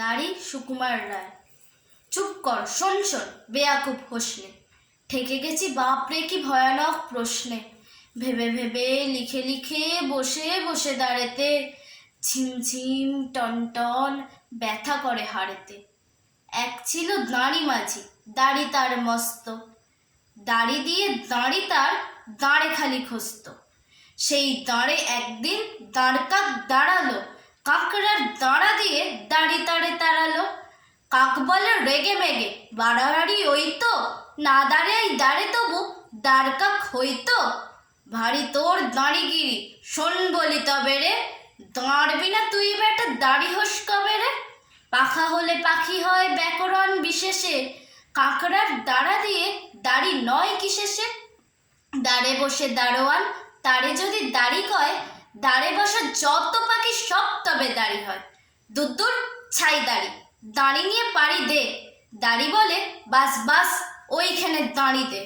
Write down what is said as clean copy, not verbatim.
দাড়ি সুকুমার রায়। চুপ কর, শোন শোন বেয়াকুব হোসনে, ঠেকে গেছি বাপরে কি ভয়ানক প্রশ্নে। ভেবে ভেবে লিখে লিখে বসে বসে দাঁড়েতে, ঝিমঝিম টনটন ব্যথা করে হাড়েতে। এক ছিল দাঁড়ি মাঝি, দাড়ি তার মস্ত, দাড়ি দিয়ে দাঁড়ি তার দাঁড়ে খালি খসত। সেই দাঁড়ে একদিন দাঁড়কাক দাঁড়ালো, কাঁকড়ার দাঁড়া দিয়ে দাড়ি তাড়ে তাড়ালো। কাক বলে রেগে মেগে, বাড়াবাড়ি ওই তো, না দাঁড়াই দাঁড়ে তবু দাঁড়কাক হইতো। ভারী তোর দাঁড়িগিরি, শোন বলি তবে রে, দাঁড়বি না তুই বেটা দাড়ি হোস কবে রে। পাখা হলে পাখি হয় ব্যাকরণ বিশেষে, কাঁকড়ার দাঁড়া দিয়ে দাড়ি নয় কি শেষে। দাঁড়ে বসে দারোয়ান, তারে যদি দাড়ি কয়, দাঁড়ে বসা যত পাখি সব তবে দাড়ি হয়। দুদ্দুর ছাই দাড়ি, দাড়ি নিয়ে পাড়ি দে। দাড়ি বলে বাস বাস ওইখানে দাঁড়ি দে।